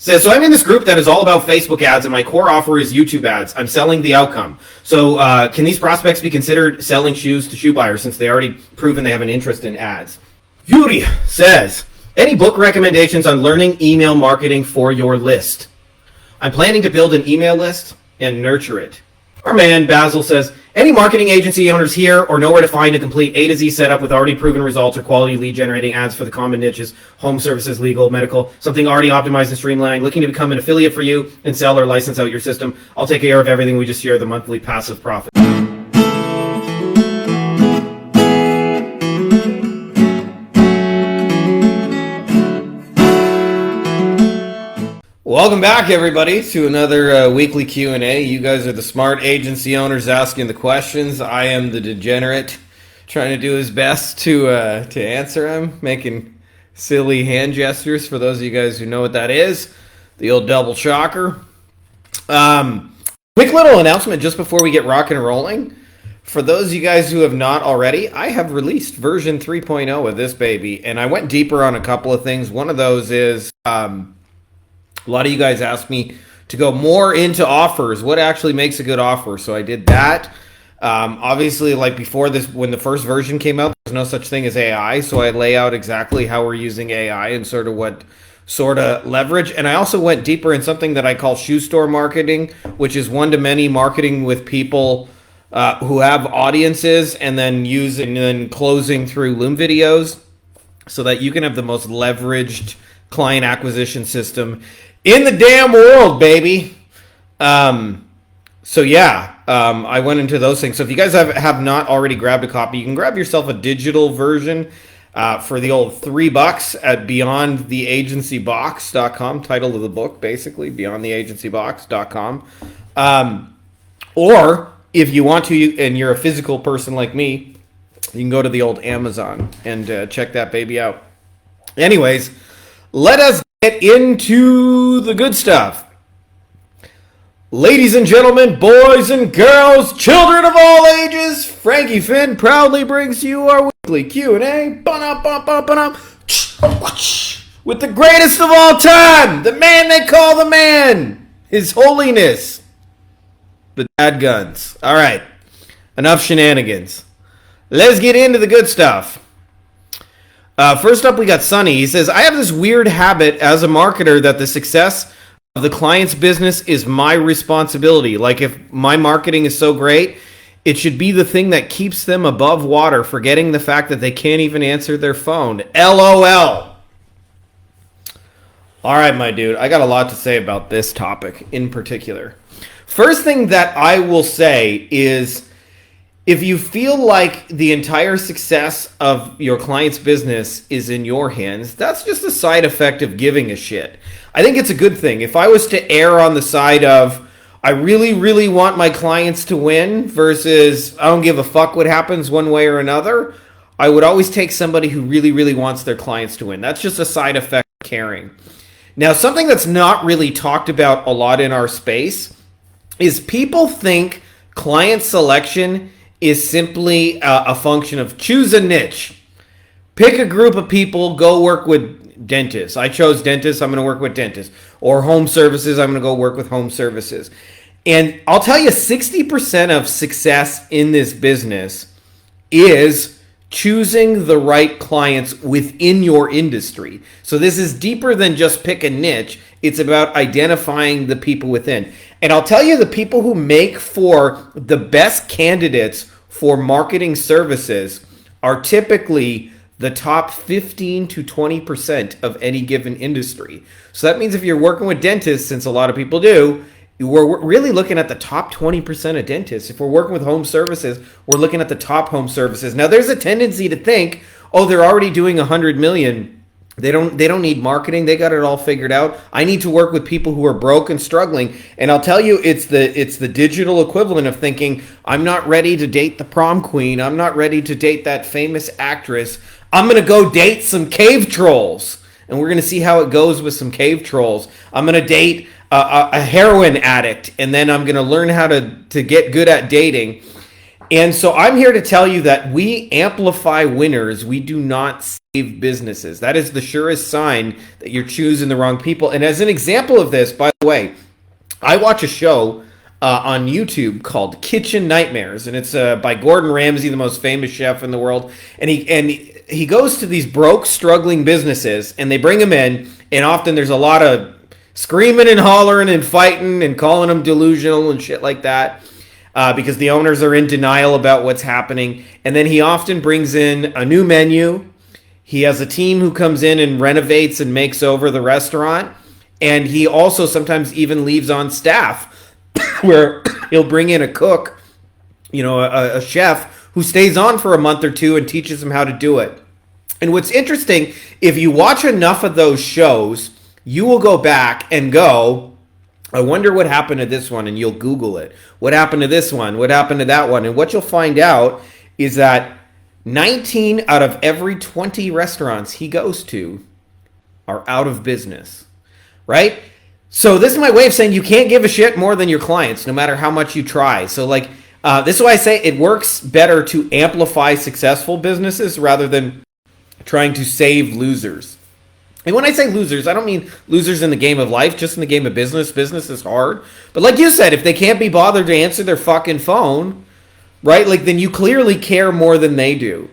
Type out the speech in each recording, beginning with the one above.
Says, so I'm in this group that is all about Facebook ads, and my core offer is YouTube ads. I'm selling the outcome. So can these prospects be considered selling shoes to shoe buyers since they already proven they have an interest in ads? Yuri says, any book recommendations on learning email marketing for your list? I'm planning to build an email list and nurture it. Our man Basil says, any marketing agency owners here or know where to find a complete A to Z setup with already proven results or quality lead generating ads for the common niches, home services, legal, medical, something already optimized and streamlined, looking to become an affiliate for you and sell or license out your system. I'll take care of everything. We just share the monthly passive profit. Welcome back, everybody, to another weekly Q&A. You guys are the smart agency owners asking the questions. I am the degenerate trying to do his best to answer them, making silly hand gestures for those of you guys who know what that is. The old double shocker. Quick little announcement just before we get rocking and rolling. For those of you guys who have not already, I have released version 3.0 of this baby, and I went deeper on a couple of things. One of those is... a lot of you guys asked me to go more into offers. What actually makes a good offer? So I did that. Obviously, like before this, when the first version came out, there's no such thing as AI. So I lay out exactly how we're using AI and sort of what sort of leverage. And I also went deeper in something that I call shoe store marketing, which is one-to-many marketing with people who have audiences and then closing through Loom videos so that you can have the most leveraged client acquisition system in the damn world, baby. I went into those things. So if you guys have not already grabbed a copy, you can grab yourself a digital version for the old $3 at beyondtheagencybox.com. Title of the book, basically, beyondtheagencybox.com. Or if you want to, and you're a physical person like me, you can go to the old Amazon and check that baby out. Anyways, let us get into the good stuff. Ladies and gentlemen, boys and girls, children of all ages, Frankie Fihn proudly brings you our weekly Q&A with the greatest of all time, the man they call the man, His Holiness, the Dad Guns. All right, enough shenanigans. Let's get into the good stuff. First up, we got Sonny. He says, I have this weird habit as a marketer that the success of the client's business is my responsibility. Like if my marketing is so great, it should be the thing that keeps them above water, forgetting the fact that they can't even answer their phone. LOL. All right, my dude, I got a lot to say about this topic in particular. First thing that I will say is, if you feel like the entire success of your client's business is in your hands, that's just a side effect of giving a shit. I think it's a good thing. If I was to err on the side of, I really, really want my clients to win versus I don't give a fuck what happens one way or another, I would always take somebody who really, really wants their clients to win. That's just a side effect of caring. Now, something that's not really talked about a lot in our space is people think client selection is simply a function of choose a niche. Pick a group of people, go work with dentists. I chose dentists, I'm going to work with dentists. Or home services, I'm going to go work with home services. And I'll tell you, 60% of success in this business is choosing the right clients within your industry. So this is deeper than just pick a niche. It's about identifying the people within. And I'll tell you, the people who make for the best candidates for marketing services are typically the top 15 to 20% of any given industry. So that means if you're working with dentists, since a lot of people do, we're really looking at the top 20% of dentists. If we're working with home services, we're looking at the top home services. Now, there's a tendency to think, oh, they're already doing 100 million. They don't need marketing. They got it all figured out. I need to work with people who are broke and struggling. And I'll tell you, it's the digital equivalent of thinking, I'm not ready to date the prom queen. I'm not ready to date that famous actress. I'm going to go date some cave trolls. And we're going to see how it goes with some cave trolls. I'm going to date a heroin addict. And then I'm going to learn how to get good at dating. And so I'm here to tell you that we amplify winners. We do not save businesses. That is the surest sign that you're choosing the wrong people. And as an example of this, by the way, I watch a show on YouTube called Kitchen Nightmares, and it's by Gordon Ramsay, the most famous chef in the world. And he goes to these broke, struggling businesses, and they bring him in, and often there's a lot of screaming and hollering and fighting and calling them delusional and shit like that. Because the owners are in denial about what's happening. And then he often brings in a new menu. He has a team who comes in and renovates and makes over the restaurant. And he also sometimes even leaves on staff where he'll bring in a cook, a chef who stays on for a month or two and teaches him how to do it. And what's interesting, if you watch enough of those shows, you will go back and go, I wonder what happened to this one, and you'll Google it. What happened to this one? What happened to that one? And what you'll find out is that 19 out of every 20 restaurants he goes to are out of business, right? So this is my way of saying you can't give a shit more than your clients, no matter how much you try. So this is why I say it works better to amplify successful businesses rather than trying to save losers. And when I say losers, I don't mean losers in the game of life, just in the game of business. Business is hard. But like you said, if they can't be bothered to answer their fucking phone, right? Then you clearly care more than they do.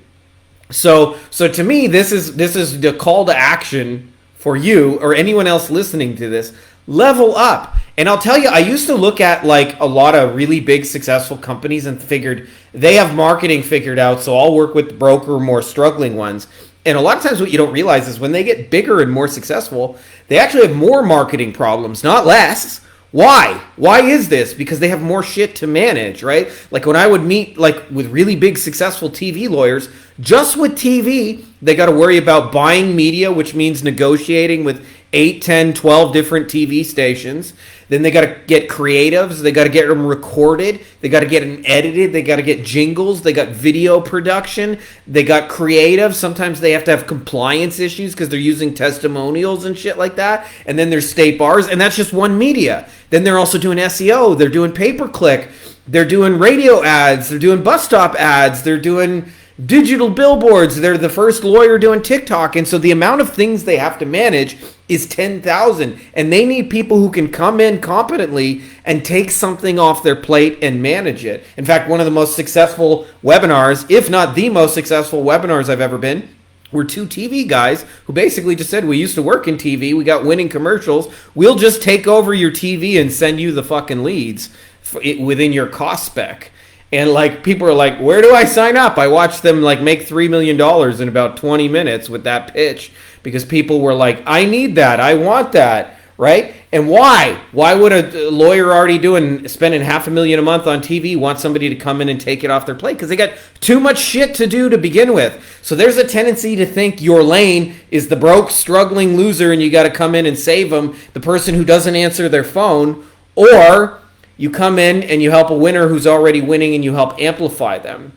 So to me, this is the call to action for you or anyone else listening to this. Level up. And I'll tell you, I used to look at a lot of really big successful companies and figured they have marketing figured out, so I'll work with the broker, more struggling ones. And a lot of times what you don't realize is when they get bigger and more successful, they actually have more marketing problems, not less. Why? Why is this? Because they have more shit to manage, right? Like when I would meet with really big successful TV lawyers, just with TV, they got to worry about buying media, which means negotiating with 8, 10, 12 different TV stations. Then they got to get creatives. They got to get them recorded. They got to get them edited. They got to get jingles. They got video production. They got creative. Sometimes they have to have compliance issues because they're using testimonials and shit like that. And then there's state bars. And that's just one media. Then they're also doing SEO. They're doing pay-per-click. They're doing radio ads. They're doing bus stop ads. They're doing digital billboards. They're the first lawyer doing TikTok. And so the amount of things they have to manage is 10,000. And they need people who can come in competently and take something off their plate and manage it. In fact, one of the most successful webinars, if not the most successful webinars I've ever been, were two TV guys who basically just said, we used to work in TV. We got winning commercials. We'll just take over your TV and send you the fucking leads within your cost spec. And people are like, where do I sign up? I watched them make $3 million in about 20 minutes with that pitch because people were like, I need that. I want that. Right? And why? Why would a lawyer already spending $500,000 a month on TV want somebody to come in and take it off their plate? Because they got too much shit to do to begin with. So there's a tendency to think your lane is the broke, struggling loser and you got to come in and save them, the person who doesn't answer their phone, or you come in and you help a winner who's already winning and you help amplify them.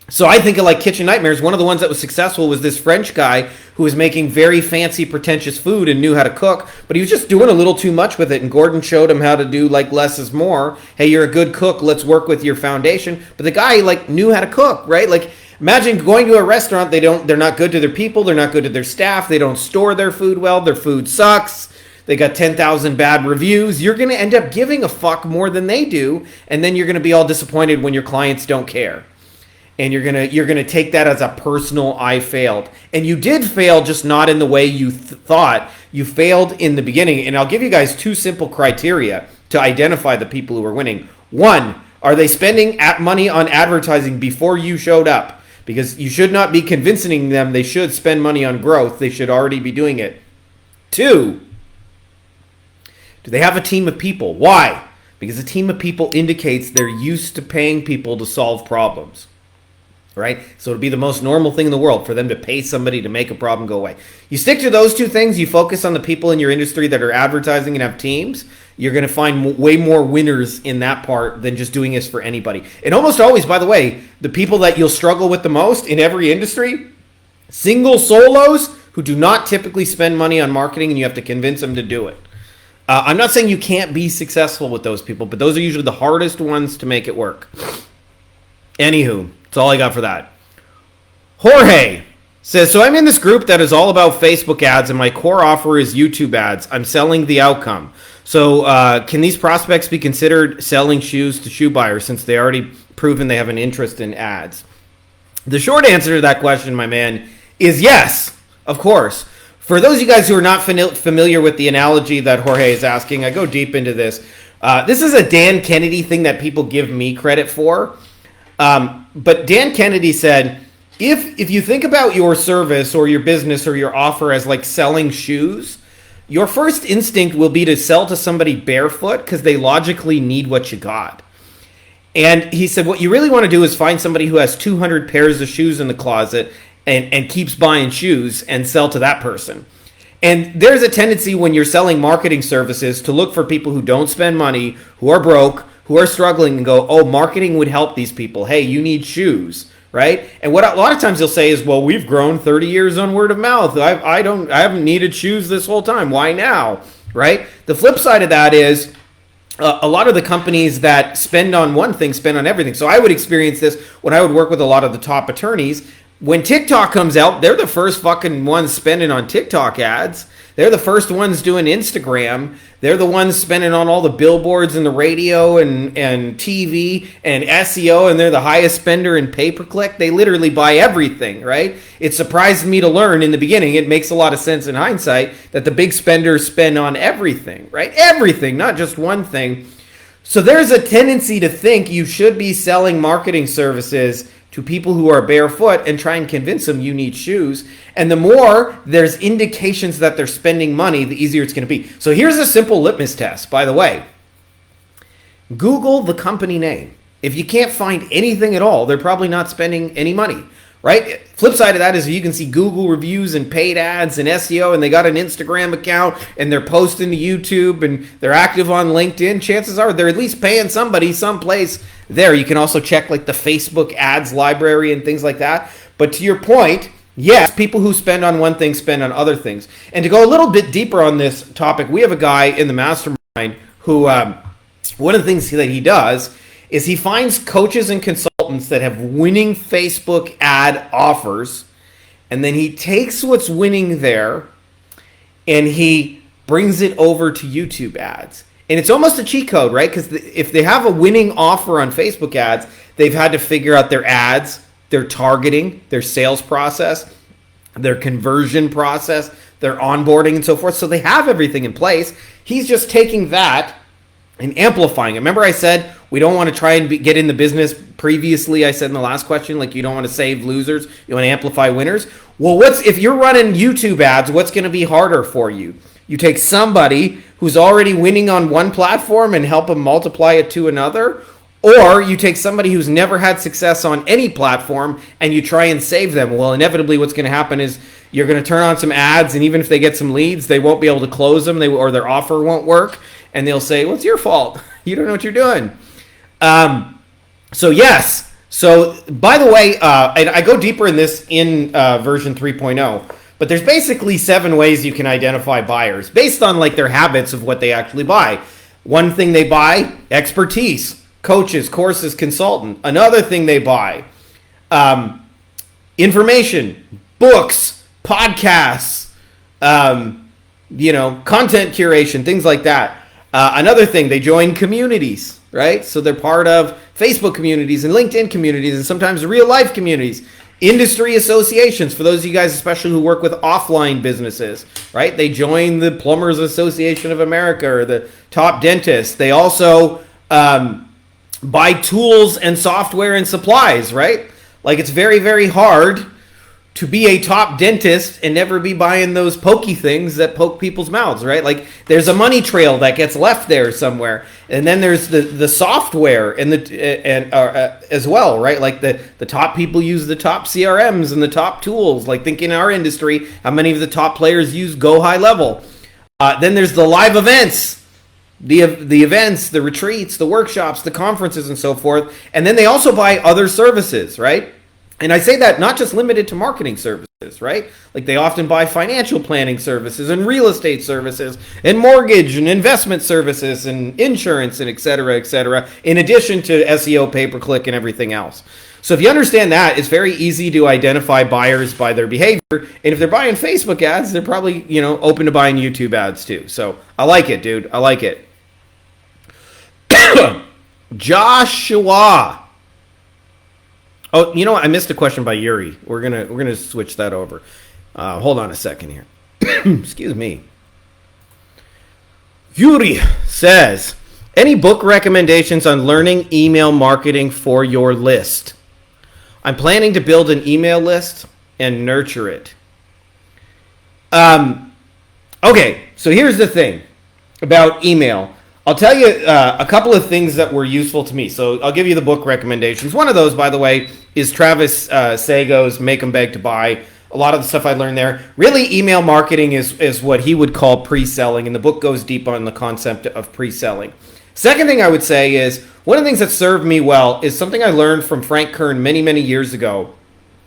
So I think of Kitchen Nightmares. One of the ones that was successful was this French guy who was making very fancy, pretentious food and knew how to cook, but he was just doing a little too much with it. And Gordon showed him how to do less is more. Hey, you're a good cook. Let's work with your foundation. But the guy knew how to cook, right? Imagine going to a restaurant. They're not good to their people. They're not good to their staff. They don't store their food well. Their food sucks. They got 10,000 bad reviews. You're going to end up giving a fuck more than they do, and then you're going to be all disappointed when your clients don't care. And you're going to take that as a personal I failed. And you did fail, just not in the way you thought. You failed in the beginning. And I'll give you guys two simple criteria to identify the people who are winning. One, are they spending money on advertising before you showed up? Because you should not be convincing them they should spend money on growth. They should already be doing it. Two, do they have a team of people? Why? Because a team of people indicates they're used to paying people to solve problems, right? So it'd be the most normal thing in the world for them to pay somebody to make a problem go away. You stick to those two things, you focus on the people in your industry that are advertising and have teams, you're going to find way more winners in that part than just doing this for anybody. And almost always, by the way, the people that you'll struggle with the most in every industry, single solos who do not typically spend money on marketing and you have to convince them to do it. I'm not saying you can't be successful with those people, but those are usually the hardest ones to make it work. Anywho, that's all I got for that. Jorge says, so I'm in this group that is all about Facebook ads, and my core offer is YouTube ads. I'm selling the outcome. So can these prospects be considered selling shoes to shoe buyers since they already proven they have an interest in ads? The short answer to that question, my man, is yes, of course. For those of you guys who are not familiar with the analogy that Jorge is asking, I go deep into this. This is a Dan Kennedy thing that people give me credit for. But Dan Kennedy said, if you think about your service or your business or your offer as like selling shoes, your first instinct will be to sell to somebody barefoot because they logically need what you got. And he said, what you really want to do is find somebody who has 200 pairs of shoes in the closet and keeps buying shoes and sell to that person. And there's a tendency when you're selling marketing services to look for people who don't spend money, who are broke, who are struggling, and go, oh, marketing would help these people. Hey, you need shoes, right? And what a lot of times you'll say is, well, we've grown 30 years on word of mouth. I haven't needed shoes this whole time. Why now, right? The flip side of that is a lot of the companies that spend on one thing spend on everything. So I would experience this when I would work with a lot of the top attorneys. When TikTok comes out, they're the first fucking ones spending on TikTok ads. They're the first ones doing Instagram. They're the ones spending on all the billboards and the radio and TV and SEO, and they're the highest spender in pay-per-click. They literally buy everything, right? It surprised me to learn in the beginning. It makes a lot of sense in hindsight that the big spenders spend on everything, right? Everything, not just one thing. So there's a tendency to think you should be selling marketing services to people who are barefoot and try and convince them you need shoes. And the more there's indications that they're spending money, the easier it's going to be. So here's a simple litmus test, by the way. Google the company name. If you can't find anything at all, they're probably not spending any money, right? Flip side of that is you can see Google reviews and paid ads and SEO, and they got an Instagram account and they're posting to YouTube and they're active on LinkedIn. Chances are they're at least paying somebody someplace there. You can also check like the Facebook ads library and things like that. But to your point, yes, people who spend on one thing spend on other things. And to go a little bit deeper on this topic, we have a guy in the mastermind who one of the things that he does is he finds coaches and consultants that have winning Facebook ad offers, and then he takes what's winning there and he brings it over to YouTube ads. And it's almost a cheat code, right? Because if they have a winning offer on Facebook ads, they've had to figure out their ads, their targeting, their sales process, their conversion process, their onboarding, and so forth. So they have everything in place. He's just taking that and amplifying it. Remember I said we don't want to try and get in the business previously. I said in the last question, like you don't want to save losers, you want to amplify winners. Well, if you're running YouTube ads, what's going to be harder for you? You take somebody who's already winning on one platform and help them multiply it to another, or you take somebody who's never had success on any platform and you try and save them. Well, inevitably what's going to happen is you're going to turn on some ads, and even if they get some leads, they won't be able to close them, or their offer won't work, and they'll say, well, it's your fault. You don't know what you're doing. So yes. So by the way, and I go deeper in this in version 3.0, but there's basically 7 ways you can identify buyers based on like their habits of what they actually buy. One thing they buy, expertise, coaches, courses, consultant. Another thing they buy, information, books, podcasts, content curation, things like that. Another thing, they join communities, right? So they're part of Facebook communities and LinkedIn communities and sometimes real life communities. Industry associations, for those of you guys especially who work with offline businesses, right? They join the Plumbers Association of America or the top dentists. They also buy tools and software and supplies, right? Like it's very, very hard to be a top dentist and never be buying those pokey things that poke people's mouths, right? Like there's a money trail that gets left there somewhere, and then there's the software and as well, right? Like the top people use the top CRMs and the top tools. Like think in our industry, how many of the top players use Go High Level? Then there's the live events, the events, the retreats, the workshops, the conferences, and so forth. And then they also buy other services, right? And I say that not just limited to marketing services, right? Like they often buy financial planning services and real estate services and mortgage and investment services and insurance and et cetera, in addition to SEO, pay-per-click, and everything else. So if you understand that, it's very easy to identify buyers by their behavior. And if they're buying Facebook ads, they're probably, open to buying YouTube ads too. So I like it, dude. I like it. Joshua. Oh, you know what? I missed a question by Yuri. We're gonna switch that over. Hold on a second here. Excuse me. Yuri says, any book recommendations on learning email marketing for your list? I'm planning to build an email list and nurture it. Okay, so here's the thing about email. I'll tell you a couple of things that were useful to me. So I'll give you the book recommendations. One of those, by the way, is Travis Sago's Make 'em Beg to Buy. A lot of the stuff I learned there. Really, email marketing is what he would call pre-selling, and the book goes deep on the concept of pre-selling. Second thing I would say is, one of the things that served me well is something I learned from Frank Kern many, many years ago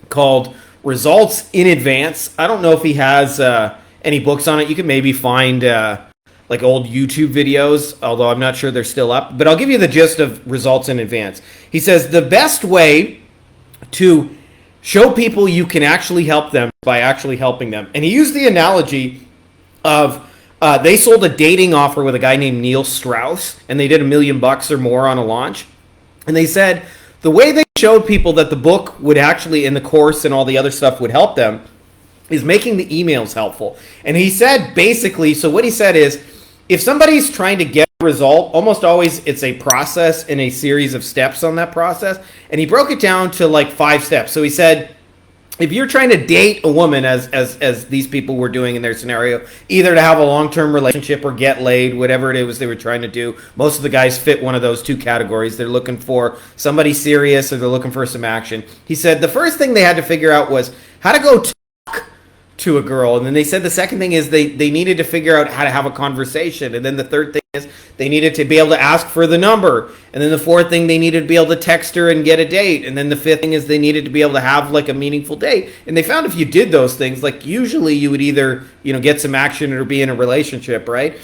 called Results in Advance. I don't know if he has any books on it. You can maybe find like old YouTube videos, although I'm not sure they're still up. But I'll give you the gist of Results in Advance. He says the best way to show people you can actually help them by actually helping them. And he used the analogy of they sold a dating offer with a guy named Neil Strauss, and they did $1 million or more on a launch. And they said the way they showed people that the book would actually, in the course and all the other stuff, would help them is making the emails helpful. And he said basically, so what he said is, if somebody's trying to get a result, almost always it's a process and a series of steps on that process. And he broke it down to like 5 steps. So he said, if you're trying to date a woman, as these people were doing in their scenario, either to have a long-term relationship or get laid, whatever it was they were trying to do, most of the guys fit one of those 2 categories. They're looking for somebody serious or they're looking for some action. He said the first thing they had to figure out was how to go to a girl. And then they said the second thing is they needed to figure out how to have a conversation. And then the third thing is they needed to be able to ask for the number. And then the fourth thing, they needed to be able to text her and get a date. And then the fifth thing is they needed to be able to have like a meaningful date. And they found if you did those things, like usually you would either, get some action or be in a relationship, right?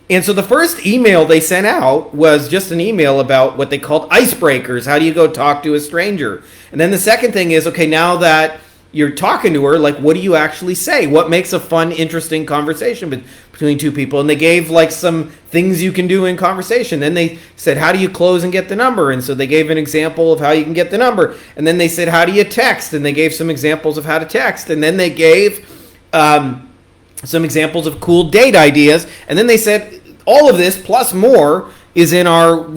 And so the first email they sent out was just an email about what they called icebreakers. How do you go talk to a stranger? And then the second thing is, okay, now that you're talking to her, like, what do you actually say? What makes a fun, interesting conversation between 2 people? And they gave, like, some things you can do in conversation. Then they said, how do you close and get the number? And so they gave an example of how you can get the number. And then they said, how do you text? And they gave some examples of how to text. And then they gave some examples of cool date ideas. And then they said, all of this plus more is in our,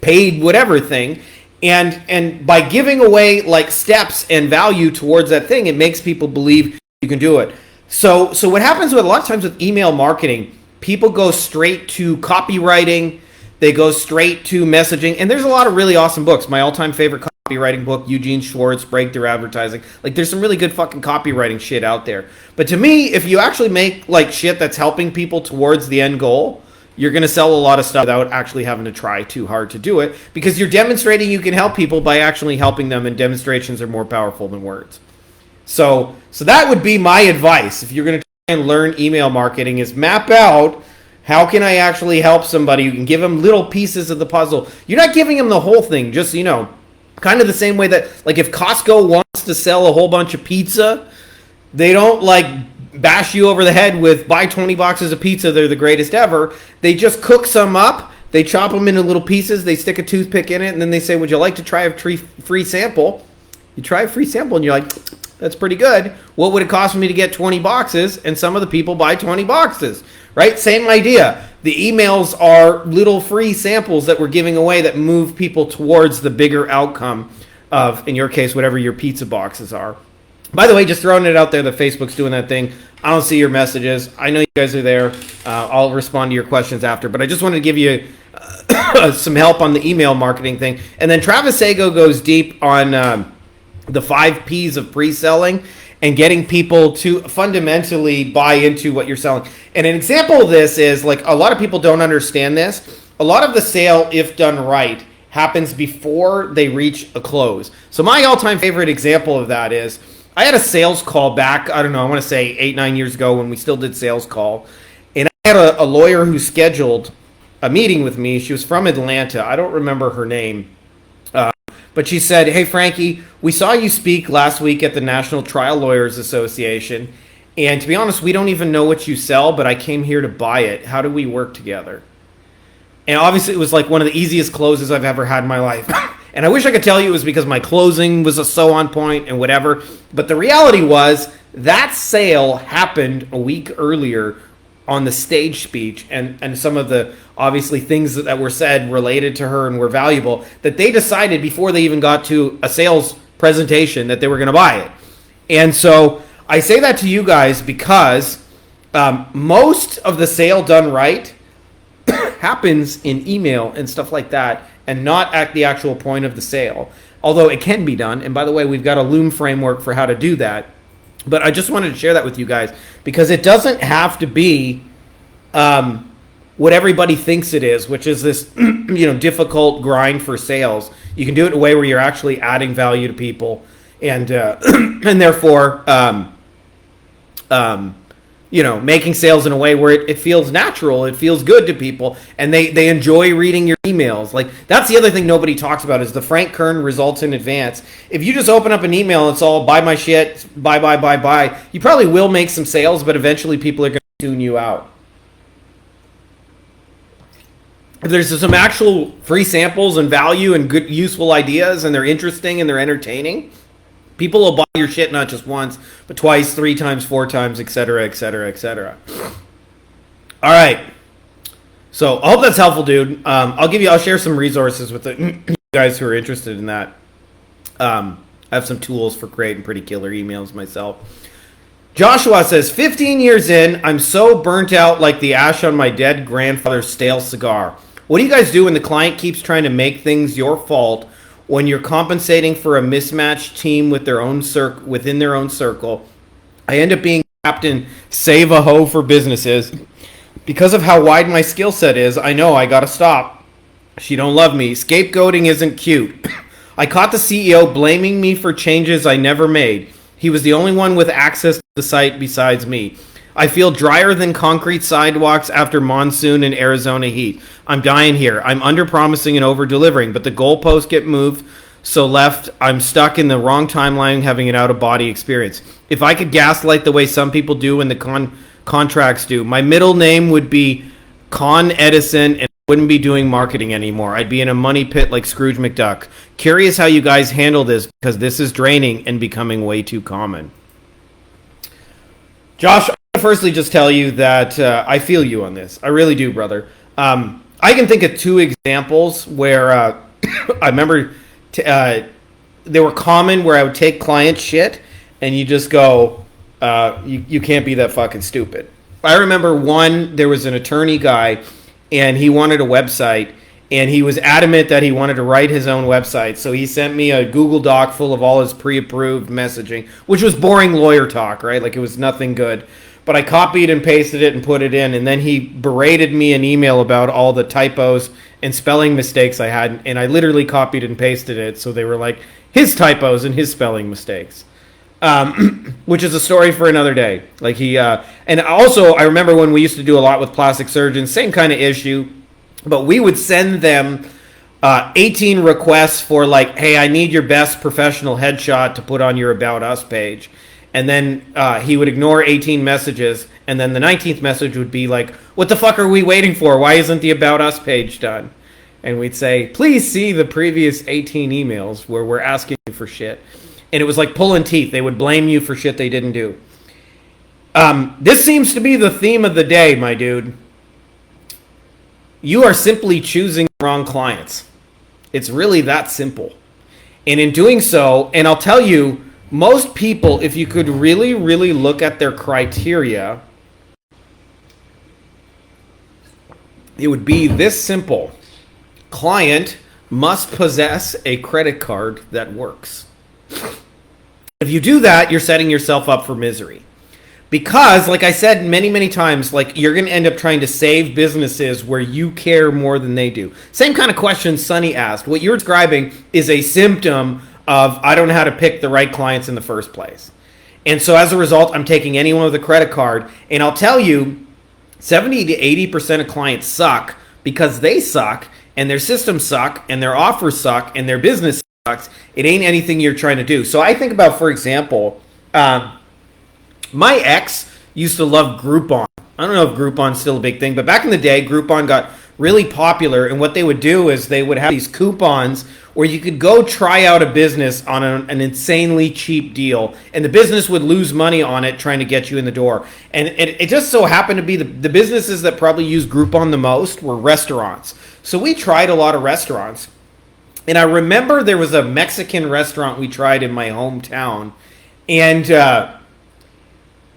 paid whatever thing. And by giving away like steps and value towards that thing, it makes people believe you can do it. So what happens with a lot of times with email marketing, people go straight to copywriting, they go straight to messaging, and there's a lot of really awesome books. My all-time favorite copywriting book, Eugene Schwartz, Breakthrough Advertising. Like there's some really good fucking copywriting shit out there. But to me, if you actually make like shit that's helping people towards the end goal, you're going to sell a lot of stuff without actually having to try too hard to do it because you're demonstrating you can help people by actually helping them, and demonstrations are more powerful than words. So that would be my advice. If you're going to try and learn email marketing, is map out how can I actually help somebody. You can give them little pieces of the puzzle. You're not giving them the whole thing, just, kind of the same way that like if Costco wants to sell a whole bunch of pizza, they don't like bash you over the head with buy 20 boxes of pizza, they're the greatest ever. They just cook some up, they chop them into little pieces, they stick a toothpick in it, and then they say, would you like to try a free sample? You try a free sample and you're like, that's pretty good. What would it cost me to get 20 boxes? And some of the people buy 20 boxes, right? Same idea. The emails are little free samples that we're giving away that move people towards the bigger outcome of, in your case, whatever your pizza boxes are. By the way, just throwing it out there that Facebook's doing that thing. I don't see your messages. I know you guys are there. I'll respond to your questions after. But I just wanted to give you some help on the email marketing thing. And then Travis Sago goes deep on the 5 Ps of pre-selling and getting people to fundamentally buy into what you're selling. And an example of this is, like, a lot of people don't understand this. A lot of the sale, if done right, happens before they reach a close. So my all-time favorite example of that is I had a sales call back, I don't know, I want to say 8-9 years ago when we still did sales call. And I had a lawyer who scheduled a meeting with me. She was from Atlanta. I don't remember her name. But she said, "Hey, Frankie, we saw you speak last week at the National Trial Lawyers Association. And to be honest, we don't even know what you sell, but I came here to buy it. How do we work together?" And obviously, it was like one of the easiest closes I've ever had in my life. And I wish I could tell you it was because my closing was so on point and whatever. But the reality was that sale happened a week earlier on the stage speech, and some of the obviously things that were said related to her and were valuable, that they decided before they even got to a sales presentation that they were going to buy it. And so I say that to you guys because most of the sale done right happens in email and stuff like that, and not at the actual point of the sale. Although it can be done, and by the way, we've got a Loom framework for how to do that. But I just wanted to share that with you guys because it doesn't have to be what everybody thinks it is, which is this difficult grind for sales. You can do it in a way where you're actually adding value to people, and and therefore making sales in a way where it feels natural, it feels good to people, and they enjoy reading your emails. Like, that's the other thing nobody talks about is the Frank Kern results in advance. If you just open up an email and it's all buy my shit, buy, you probably will make some sales, but eventually people are going to tune you out. If there's some actual free samples and value and good useful ideas and they're interesting and they're entertaining, people will buy your shit not just once, but twice, 3 times, 4 times, etc., etc., etc. All right. So I hope that's helpful, dude. I'll share some resources with the you guys who are interested in that. I have some tools for creating pretty killer emails myself. Joshua says, 15 years in, I'm so burnt out like the ash on my dead grandfather's stale cigar. What do you guys do when the client keeps trying to make things your fault when you're compensating for a mismatched team with within their own circle? I end up being Captain Save a Ho for businesses. Because of how wide my skill set is, I know I gotta stop. She don't love me. Scapegoating isn't cute. I caught the CEO blaming me for changes I never made. He was the only one with access to the site besides me. I feel drier than concrete sidewalks after monsoon and Arizona heat. I'm dying here. I'm under-promising and over-delivering, but the goalposts get moved, so left, I'm stuck in the wrong timeline having an out-of-body experience. If I could gaslight the way some people do and the contracts do, my middle name would be Con Edison, and I wouldn't be doing marketing anymore. I'd be in a money pit like Scrooge McDuck. Curious how you guys handle this, because this is draining and becoming way too common. Josh, I'll firstly just tell you that I feel you on this. I really do, brother. I can think of 2 examples where I remember they were common, where I would take client shit and you just go, you can't be that fucking stupid. I remember one, there was an attorney guy and he wanted a website, and he was adamant that he wanted to write his own website. So he sent me a Google Doc full of all his pre-approved messaging, which was boring lawyer talk, right? Like, it was nothing good. But I copied and pasted it and put it in, and then he berated me an email about all the typos and spelling mistakes I had, and I literally copied and pasted it, so they were like his typos and his spelling mistakes, which is a story for another day. Like, he and also I remember when we used to do a lot with plastic surgeons, same kind of issue, but we would send them 18 requests for, like, hey, I need your best professional headshot to put on your About Us page. And then he would ignore 18 messages, and then the 19th message would be like, what the fuck are we waiting for? Why isn't the About Us page done? And we'd say, please see the previous 18 emails where we're asking you for shit. And it was like pulling teeth. They would blame you for shit they didn't do. This seems to be the theme of the day, my dude. You are simply choosing the wrong clients. It's really that simple. And in doing so, and I'll tell you, most people, if you could really, really look at their criteria, it would be this simple. Client must possess a credit card that works. If you do that, you're setting yourself up for misery. Because, like I said many times, like you're going to end up trying to save businesses where you care more than they do. Same kind of question Sonny asked. What you're describing is a symptom of I don't know how to pick the right clients in the first place. And so as a result, I'm taking anyone with a credit card. And I'll tell you, 70 to 80% of clients suck because they suck and their systems suck and their offers suck and their business sucks. It ain't anything you're trying to do. So I think about, for example, my ex used to love Groupon. I don't know if Groupon's still a big thing, but back in the day, Groupon got really popular. And what they would do is they would have these coupons where you could go try out a business on an insanely cheap deal. And the business would lose money on it trying to get you in the door. And it just so happened to be the businesses that probably used Groupon the most were restaurants. So we tried a lot of restaurants. And I remember there was a Mexican restaurant we tried in my hometown. And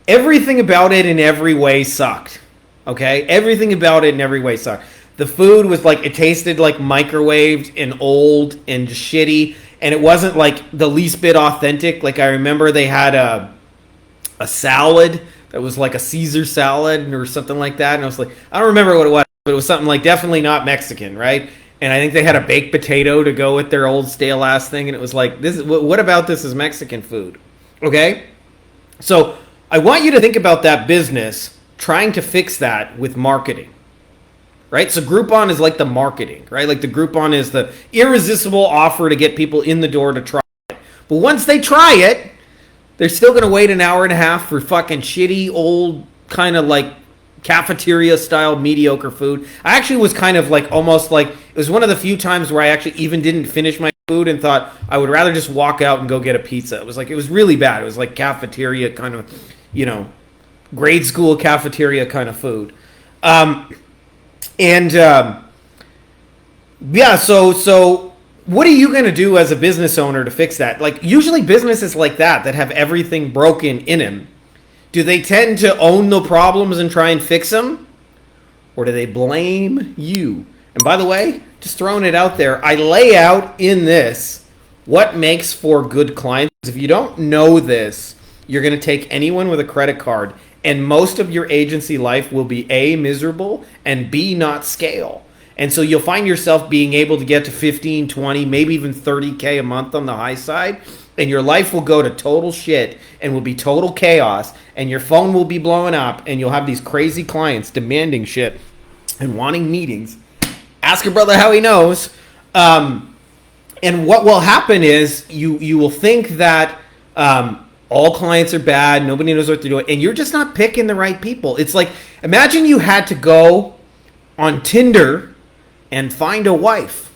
everything about it in every way sucked. Okay? Everything about it in every way sucked. The food was like, it tasted like microwaved and old and shitty. And it wasn't like the least bit authentic. Like I remember they had a salad that was like a Caesar salad or something like that. And I was like, I don't remember what it was, but it was something like definitely not Mexican, right? And I think they had a baked potato to go with their old stale ass thing. And it was like, what about this is Mexican food? Okay? So I want you to think about that business trying to fix that with marketing. Right? So Groupon is like the marketing, right? Like the Groupon is the irresistible offer to get people in the door to try it. But once they try it, they're still going to wait an hour and a half for fucking shitty old kind of like cafeteria style mediocre food. I actually was kind of like almost like it was one of the few times where I actually even didn't finish my food and thought I would rather just walk out and go get a pizza. It was really bad. It was like cafeteria kind of, grade school cafeteria kind of food. So what are you going to do as a business owner to fix that? Like usually businesses like that have everything broken in them, do they tend to own the problems and try and fix them? Or do they blame you? And by the way, just throwing it out there, I lay out in this what makes for good clients. If you don't know this, you're going to take anyone with a credit card and most of your agency life will be A, miserable, and B, not scale. And so you'll find yourself being able to get to 15, 20, maybe even 30K a month on the high side, and your life will go to total shit and will be total chaos, and your phone will be blowing up, and you'll have these crazy clients demanding shit and wanting meetings. Ask your brother how he knows. And what will happen is you will think that all clients are bad, nobody knows what they're doing, and you're just not picking the right people. It's like, imagine you had to go on Tinder and find a wife.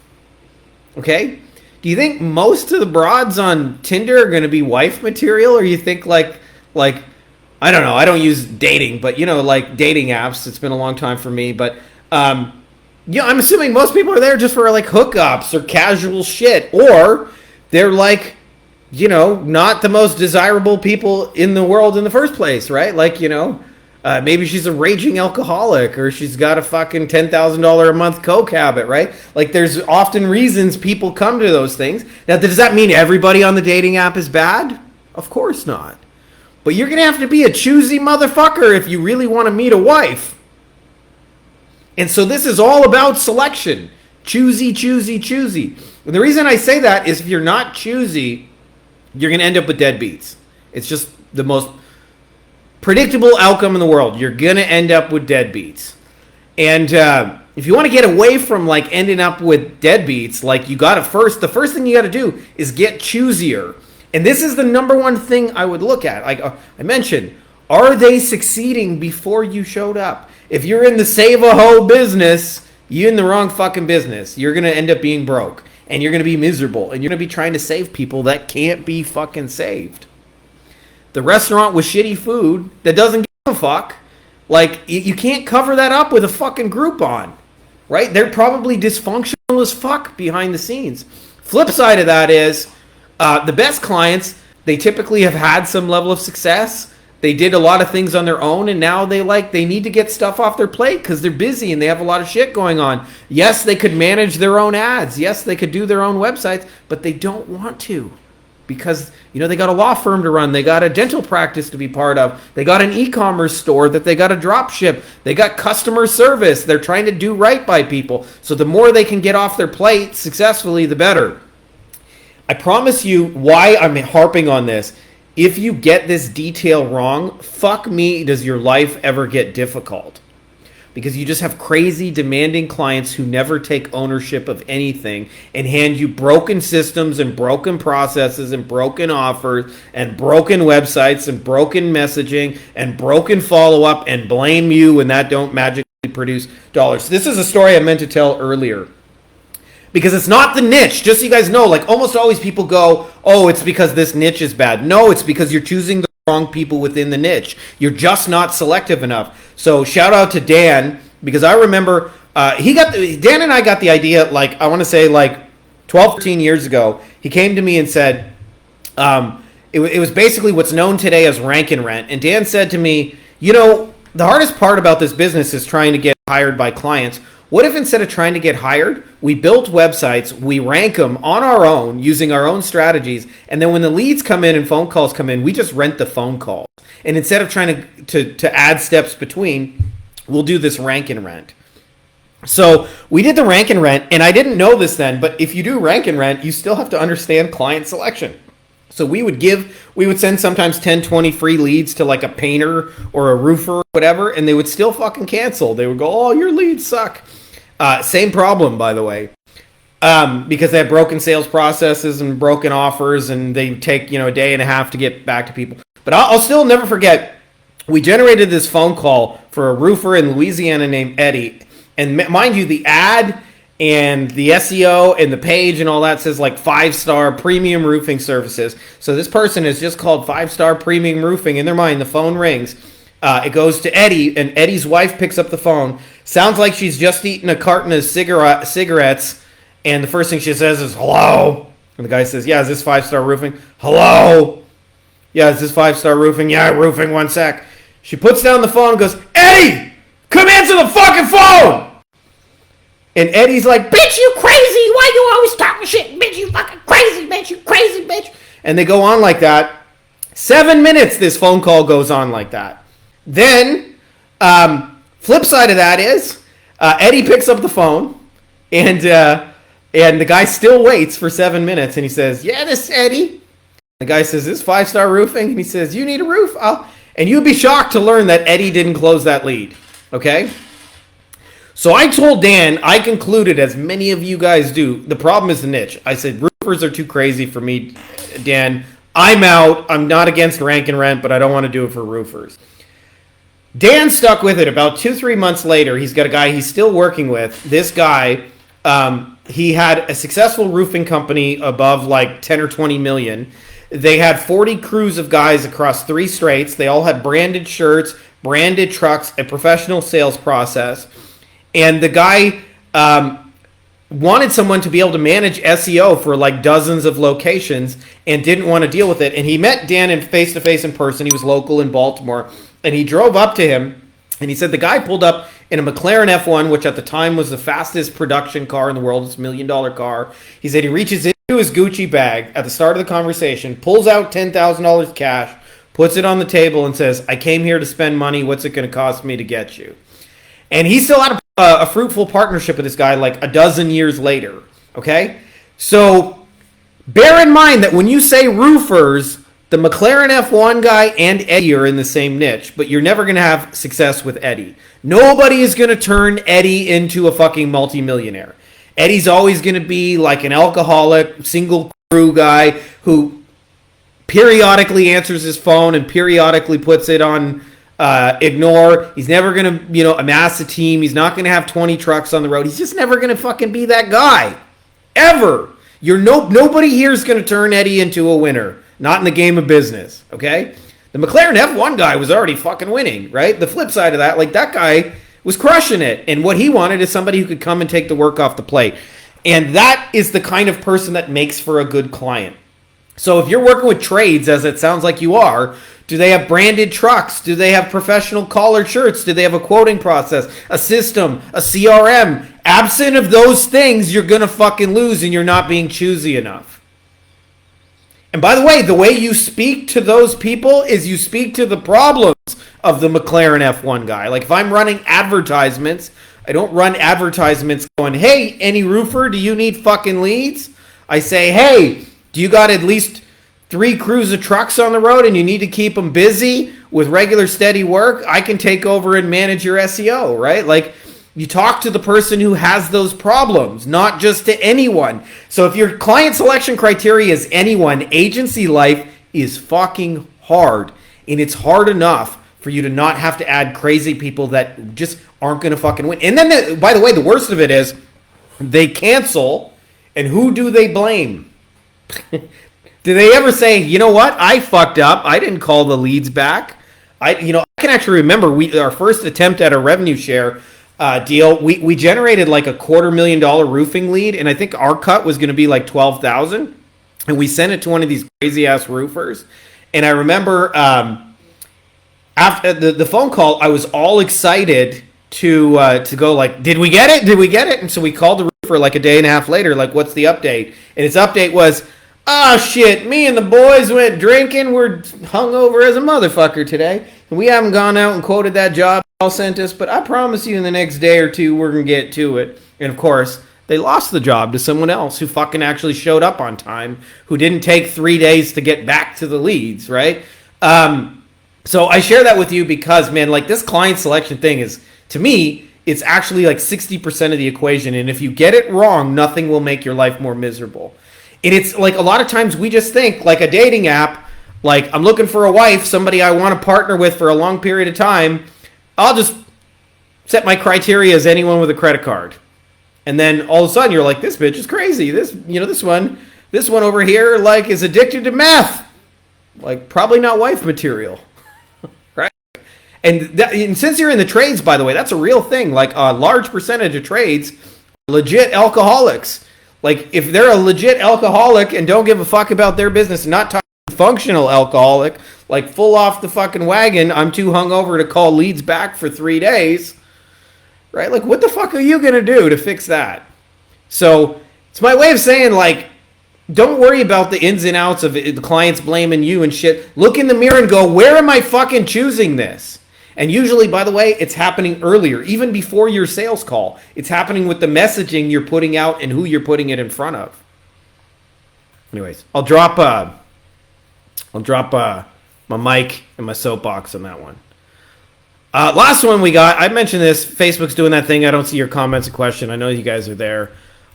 Okay? Do you think most of the broads on Tinder are going to be wife material, or you think like I don't know, I don't use dating, but like dating apps, it's been a long time for me, but I'm assuming most people are there just for like hookups or casual shit, or they're like not the most desirable people in the world in the first place, right? Like, maybe she's a raging alcoholic or she's got a fucking $10,000 a month coke habit, right? Like, there's often reasons people come to those things. Now, does that mean everybody on the dating app is bad? Of course not. But you're going to have to be a choosy motherfucker if you really want to meet a wife. And so this is all about selection. Choosy, choosy, choosy. And the reason I say that is if you're not choosy, you're going to end up with deadbeats. It's just the most predictable outcome in the world. You're going to end up with deadbeats. And if you want to get away from like ending up with deadbeats, like the first thing you got to do is get choosier. And this is the number one thing I would look at. Like I mentioned, are they succeeding before you showed up? If you're in the save-a-hoe business, you're in the wrong fucking business. You're going to end up being broke. And you're going to be miserable. And you're going to be trying to save people that can't be fucking saved. The restaurant with shitty food that doesn't give a fuck. Like, you can't cover that up with a fucking Groupon. Right? They're probably dysfunctional as fuck behind the scenes. Flip side of that is, the best clients, they typically have had some level of success. They did a lot of things on their own, and now they need to get stuff off their plate because they're busy and they have a lot of shit going on. Yes, they could manage their own ads. Yes, they could do their own websites, but they don't want to. because, they got a law firm to run. They got a dental practice to be part of. They got an e-commerce store that they got to drop ship. They got customer service. They're trying to do right by people. So the more they can get off their plate successfully, the better. I promise you why I'm harping on this. If you get this detail wrong, fuck me, does your life ever get difficult. Because you just have crazy, demanding clients who never take ownership of anything and hand you broken systems and broken processes and broken offers and broken websites and broken messaging and broken follow-up and blame you when that don't magically produce dollars. This is a story I meant to tell earlier. Because it's not the niche. Just so you guys know, like almost always people go, oh, it's because this niche is bad. No, it's because you're choosing the wrong people within the niche. You're just not selective enough. So shout out to Dan, because I remember Dan and I got the idea, like I want to say like 12, 13 years ago. He came to me and said, it was basically what's known today as rank and rent. And Dan said to me, the hardest part about this business is trying to get hired by clients. What if instead of trying to get hired, we built websites, we rank them on our own using our own strategies, and then when the leads come in and phone calls come in, we just rent the phone calls. And instead of trying to add steps between, we'll do this rank and rent. So we did the rank and rent, and I didn't know this then, but if you do rank and rent, you still have to understand client selection. So we would send sometimes 10, 20 free leads to like a painter or a roofer or whatever, and they would still fucking cancel. They would go, oh, your leads suck. Same problem, by the way, because they have broken sales processes and broken offers, and they take, a day and a half to get back to people. But I'll still never forget, we generated this phone call for a roofer in Louisiana named Eddie. And mind you, the ad and the SEO and the page and all that says like 5-star premium roofing services. So this person has just called 5-star premium roofing. In their mind, the phone rings. It goes to Eddie, and Eddie's wife picks up the phone. Sounds like she's just eaten a carton of cigarettes, and the first thing she says is, hello. And the guy says, yeah, is this 5-star roofing? Hello. Yeah, is this 5-star roofing? Yeah, roofing, 1 sec. She puts down the phone and goes, Eddie, come answer the fucking phone. And Eddie's like, bitch, you crazy. Why you always talking shit? Bitch, you fucking crazy, bitch. You crazy, bitch. And they go on like that. 7 minutes this phone call goes on like that. Then, flip side of that is, Eddie picks up the phone, and the guy still waits for 7 minutes, and he says, yeah, this is Eddie. The guy says, this 5-star roofing? And he says, you need a roof? And you'd be shocked to learn that Eddie didn't close that lead, okay? So I told Dan, I concluded, as many of you guys do, the problem is the niche. I said, roofers are too crazy for me, Dan. I'm out. I'm not against rank and rent, but I don't want to do it for roofers. Dan stuck with it. About 2-3 months later, he's got a guy he's still working with. This guy, he had a successful roofing company above like 10 or 20 million. They had 40 crews of guys across 3 states. They all had branded shirts, branded trucks, a professional sales process. And the guy wanted someone to be able to manage SEO for like dozens of locations and didn't want to deal with it. And he met Dan in face-to-face in person. He was local in Baltimore. And he drove up to him, and he said the guy pulled up in a McLaren F1, which at the time was the fastest production car in the world. It's a $1 million car. He said he reaches into his Gucci bag at the start of the conversation, pulls out $10,000 cash, puts it on the table, and says, I came here to spend money. What's it going to cost me to get you? And he still had a fruitful partnership with this guy like a dozen years later, okay? So bear in mind that when you say roofers, the McLaren F1 guy and Eddie are in the same niche, but you're never going to have success with Eddie. Nobody is going to turn Eddie into a fucking multimillionaire. Eddie's always going to be like an alcoholic, single crew guy who periodically answers his phone and periodically puts it on ignore. He's never going to, amass a team. He's not going to have 20 trucks on the road. He's just never going to fucking be that guy. Ever. Nobody here is going to turn Eddie into a winner. Not in the game of business, okay? The McLaren F1 guy was already fucking winning, right? The flip side of that, like that guy was crushing it. And what he wanted is somebody who could come and take the work off the plate. And that is the kind of person that makes for a good client. So if you're working with trades, as it sounds like you are, do they have branded trucks? Do they have professional collared shirts? Do they have a quoting process, a system, a CRM? Absent of those things, you're going to fucking lose and you're not being choosy enough. And by the way you speak to those people is you speak to the problems of the McLaren F1 guy. Like if I'm running advertisements, I don't run advertisements going, hey, any roofer, do you need fucking leads? I say, hey, do you got at least 3 crews of trucks on the road and you need to keep them busy with regular steady work? I can take over and manage your SEO, right? Like you talk to the person who has those problems, not just to anyone. So if your client selection criteria is anyone, agency life is fucking hard. And it's hard enough for you to not have to add crazy people that just aren't going to fucking win. And then, by the way, the worst of it is they cancel, and who do they blame? Do they ever say, you know what, I fucked up, I didn't call the leads back? I can actually remember our first attempt at a revenue share deal. We generated like a $250,000 roofing lead, and I think our cut was going to be like $12,000, and we sent it to one of these crazy ass roofers. And I remember after the phone call, I was all excited to go like, did we get it? Did we get it? And so we called the roofer like a day and a half later, like, what's the update? And his update was, oh shit, me and the boys went drinking. We're hungover as a motherfucker today. And we haven't gone out and quoted that job y'all sent us, but I promise you in the next day or two we're going to get to it. And of course, they lost the job to someone else who fucking actually showed up on time, who didn't take 3 days to get back to the leads, right? So I share that with you because, man, like this client selection thing is, to me, it's actually like 60% of the equation. And if you get it wrong, nothing will make your life more miserable. And it's like a lot of times we just think like a dating app, like I'm looking for a wife, somebody I want to partner with for a long period of time. I'll just set my criteria as anyone with a credit card. And then all of a sudden you're like, this bitch is crazy. This one over here like is addicted to meth. Like probably not wife material. Right? And since you're in the trades, by the way, that's a real thing. Like a large percentage of trades are legit alcoholics. Like if they're a legit alcoholic and don't give a fuck about their business, and not talking functional alcoholic, like full off the fucking wagon, I'm too hungover to call leads back for 3 days, right? Like what the fuck are you gonna do to fix that? So it's my way of saying like, don't worry about the ins and outs of it, the clients blaming you and shit. Look in the mirror and go, where am I fucking choosing this? And usually, by the way, it's happening earlier, even before your sales call. It's happening with the messaging you're putting out and who you're putting it in front of. Anyways, I'll drop my mic and my soapbox on that one. Last one we got, I mentioned this, Facebook's doing that thing, I don't see your comments or question, I know you guys are there.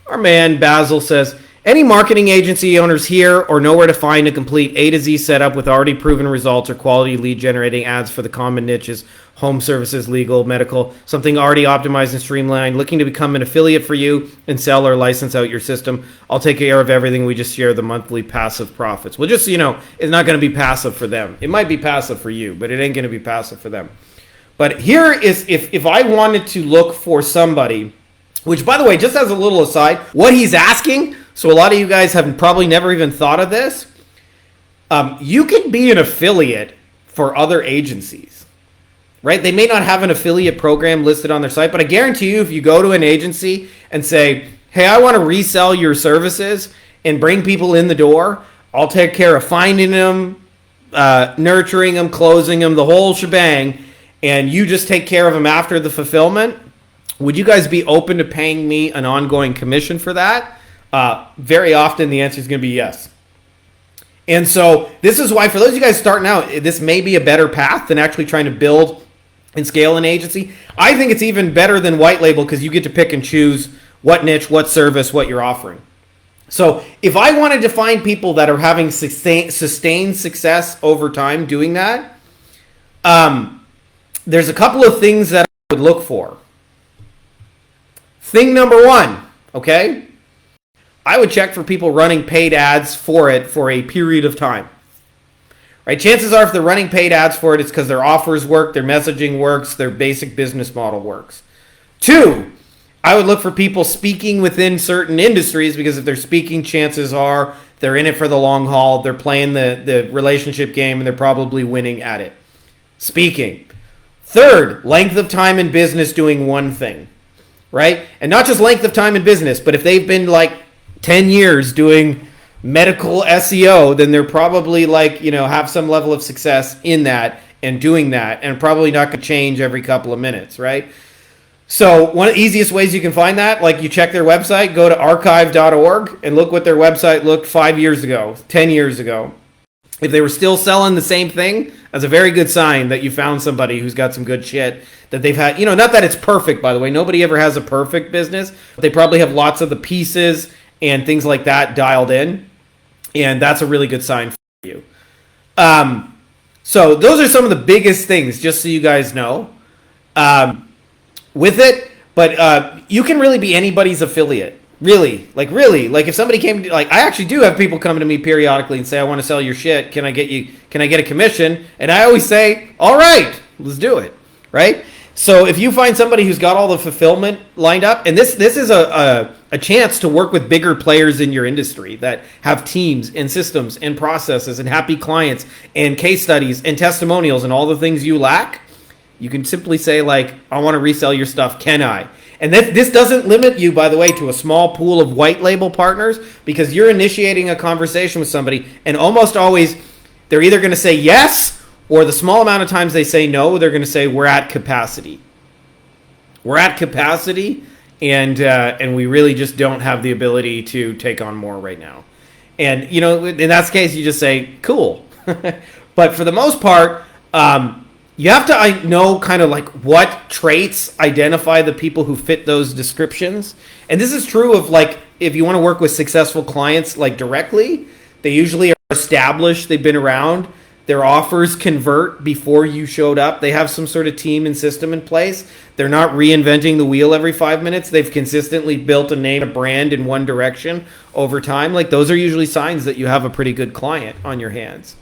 Our man Basil says, any marketing agency owners here or nowhere to find a complete A to Z setup with already proven results or quality lead generating ads for the common niches, home services, legal, medical, something already optimized and streamlined, looking to become an affiliate for you and sell or license out your system. I'll take care of everything. We just share the monthly passive profits. Well, just so you know, it's not going to be passive for them. It might be passive for you, but it ain't going to be passive for them. But here is, if I wanted to look for somebody, which by the way, just as a little aside, what he's asking, so a lot of you guys have probably never even thought of this, you can be an affiliate for other agencies, right? They may not have an affiliate program listed on their site, but I guarantee you if you go to an agency and say, hey, I want to resell your services and bring people in the door, I'll take care of finding them, nurturing them, closing them, the whole shebang, and you just take care of them after the fulfillment. Would you guys be open to paying me an ongoing commission for that? Very often the answer is going to be yes. And so this is why for those of you guys starting out, this may be a better path than actually trying to build and scale an agency. I think it's even better than white label because you get to pick and choose what niche, what service, what you're offering. So if I wanted to find people that are having sustained success over time doing that, there's a couple of things that I would look for. Thing number one, okay? I would check for people running paid ads for it for a period of time. Right? Chances are if they're running paid ads for it, it's because their offers work, their messaging works, their basic business model works. Two, I would look for people speaking within certain industries because if they're speaking, chances are they're in it for the long haul, they're playing the relationship game, and they're probably winning at it. Speaking. Third, length of time in business doing one thing. Right? And not just length of time in business, but if they've been like 10 years doing medical SEO, then they're probably like, have some level of success in that and doing that, and probably not going to change every couple of minutes, right? So one of the easiest ways you can find that, like you check their website, go to archive.org and look what their website looked 5 years ago, 10 years ago. If they were still selling the same thing, that's a very good sign that you found somebody who's got some good shit that they've had. Not that it's perfect, by the way. Nobody ever has a perfect business, but they probably have lots of the pieces and things like that dialed in. And that's a really good sign for you. So those are some of the biggest things, just so you guys know, with it. But you can really be anybody's affiliate. Really. Like if somebody came to, I actually do have people coming to me periodically and say, I want to sell your shit. Can I get a commission? And I always say, all right, let's do it. Right? So if you find somebody who's got all the fulfillment lined up, and this is a chance to work with bigger players in your industry that have teams and systems and processes and happy clients and case studies and testimonials and all the things you lack, you can simply say, I want to resell your stuff. Can I? And this doesn't limit you, by the way, to a small pool of white label partners, because you're initiating a conversation with somebody, and almost always they're either going to say yes, or the small amount of times they say no, they're going to say we're at capacity. We're at capacity, and we really just don't have the ability to take on more right now. And in that case, you just say cool. But for the most part, you have to know kind of what traits identify the people who fit those descriptions. And this is true of if you want to work with successful clients directly, they usually are established, they've been around, their offers convert before you showed up, they have some sort of team and system in place, they're not reinventing the wheel every 5 minutes, they've consistently built a name, a brand in one direction over time. Those are usually signs that you have a pretty good client on your hands.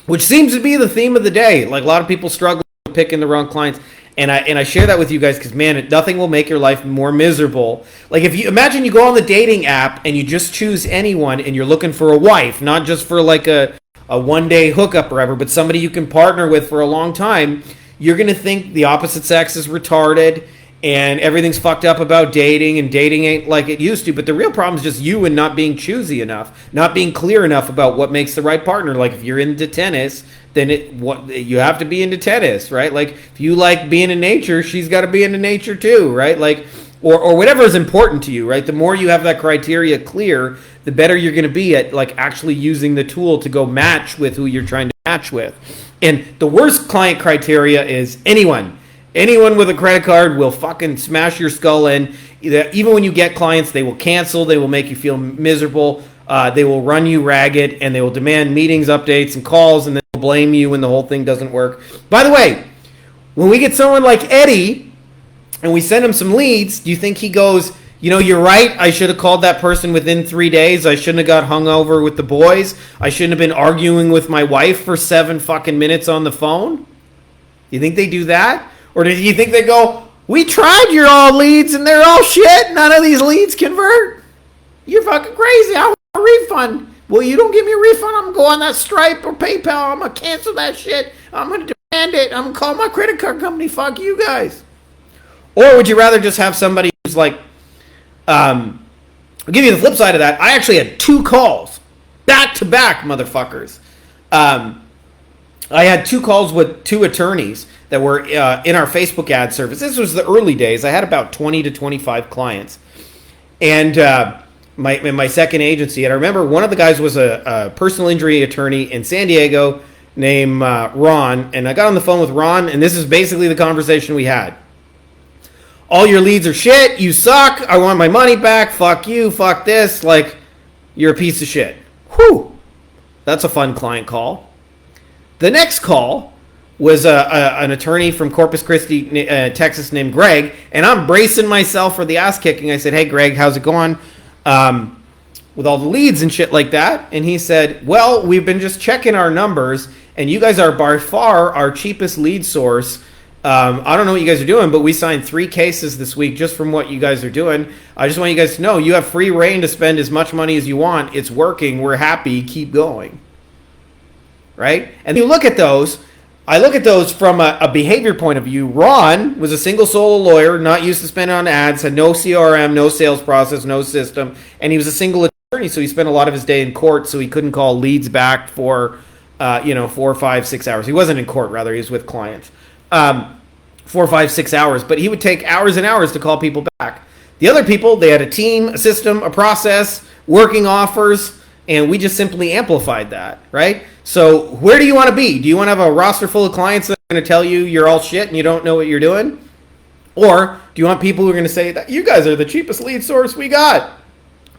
Which seems to be the theme of the day. A lot of people struggle with picking the wrong clients. And I share that with you guys because, man, nothing will make your life more miserable. If you imagine you go on the dating app and you just choose anyone and you're looking for a wife, not just for a one-day hookup or whatever, but somebody you can partner with for a long time, you're going to think the opposite sex is retarded and everything's fucked up about dating, and dating ain't like it used to. But the real problem is just you and not being choosy enough, not being clear enough about what makes the right partner. If you're into tennis, then you have to be into tennis, right? If you like being in nature, she's got to be into nature too, right? Or whatever is important to you, right? The more you have that criteria clear, the better you're going to be at actually using the tool to go match with who you're trying to match with. And the worst client criteria is anyone. Anyone with a credit card will fucking smash your skull in. Even when you get clients, they will cancel. They will make you feel miserable. They will run you ragged, and they will demand meetings, updates, and calls, and then they'll blame you when the whole thing doesn't work. By the way, when we get someone like Eddie and we send him some leads, do you think he goes, you're right, I should have called that person within 3 days. I shouldn't have got hungover with the boys. I shouldn't have been arguing with my wife for 7 fucking minutes on the phone? You think they do that? Or do you think they go, we tried your all leads and they're all shit. None of these leads convert. You're fucking crazy. I want a refund. Well, you don't give me a refund, I'm going to go on that Stripe or PayPal. I'm going to cancel that shit. I'm going to demand it. I'm going to call my credit card company. Fuck you guys. Or would you rather just have somebody who's I'll give you the flip side of that. I actually had 2 calls. Back to back, motherfuckers. I had 2 calls with 2 attorneys that were in our Facebook ad service. This was the early days. I had about 20 to 25 clients. And my second agency, and I remember one of the guys was a personal injury attorney in San Diego named Ron. And I got on the phone with Ron, and this is basically the conversation we had. All your leads are shit. You suck. I want my money back. Fuck you. Fuck this. You're a piece of shit. Whew. That's a fun client call. The next call was an attorney from Corpus Christi, Texas named Greg, and I'm bracing myself for the ass kicking. I said, hey, Greg, how's it going with all the leads and shit like that? And he said, well, we've been just checking our numbers, and you guys are by far our cheapest lead source. I don't know what you guys are doing, but we signed 3 cases this week just from what you guys are doing. I just want you guys to know you have free reign to spend as much money as you want. It's working. We're happy. Keep going. Right? And you look at those. I look at those from a behavior point of view. Ron was a single solo lawyer, not used to spending on ads, had no CRM, no sales process, no system, and he was a single attorney. attorney, so he spent a lot of his day in court, so he couldn't call leads back for 4, 5, 6 hours. He wasn't in court, rather, he was with clients. 4, 5, 6 hours, but he would take hours and hours to call people back. The other people, they had a team, a system, a process, working offers, and we just simply amplified that, right? So where do you want to be? Do you want to have a roster full of clients that are going to tell you you're all shit and you don't know what you're doing? Or do you want people who are going to say that you guys are the cheapest lead source we got?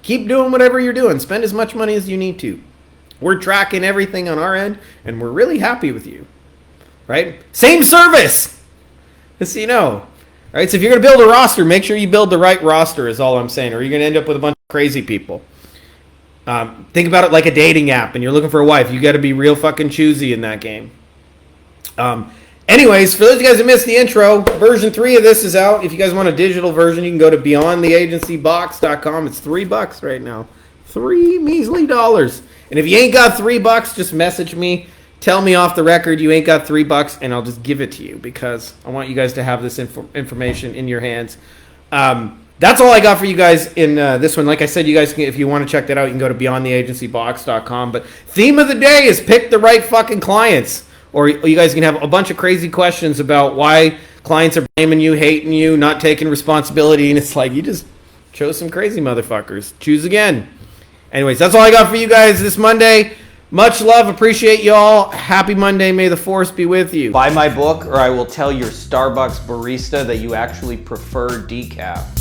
Keep doing whatever you're doing. Spend as much money as you need to. We're tracking everything on our end, and we're really happy with you, right? Same service, just so you know. All right, so if you're going to build a roster, make sure you build the right roster is all I'm saying, or you're going to end up with a bunch of crazy people. Think about it like a dating app, and you're looking for a wife. You got to be real fucking choosy in that game. Anyways, for those of you guys that missed the intro, version 3 of this is out. If you guys want a digital version, you can go to beyondtheagencybox.com. It's $3 right now. $3 measly dollars. And if you ain't got $3, just message me. Tell me off the record you ain't got $3, and I'll just give it to you because I want you guys to have this information in your hands. That's all I got for you guys in this one. Like I said, you guys can, if you want to check that out, you can go to beyondtheagencybox.com. But theme of the day is pick the right fucking clients. Or you guys can have a bunch of crazy questions about why clients are blaming you, hating you, not taking responsibility. And it's like, you just chose some crazy motherfuckers. Choose again. Anyways, that's all I got for you guys this Monday. Much love. Appreciate y'all. Happy Monday. May the force be with you. Buy my book or I will tell your Starbucks barista that you actually prefer decaf.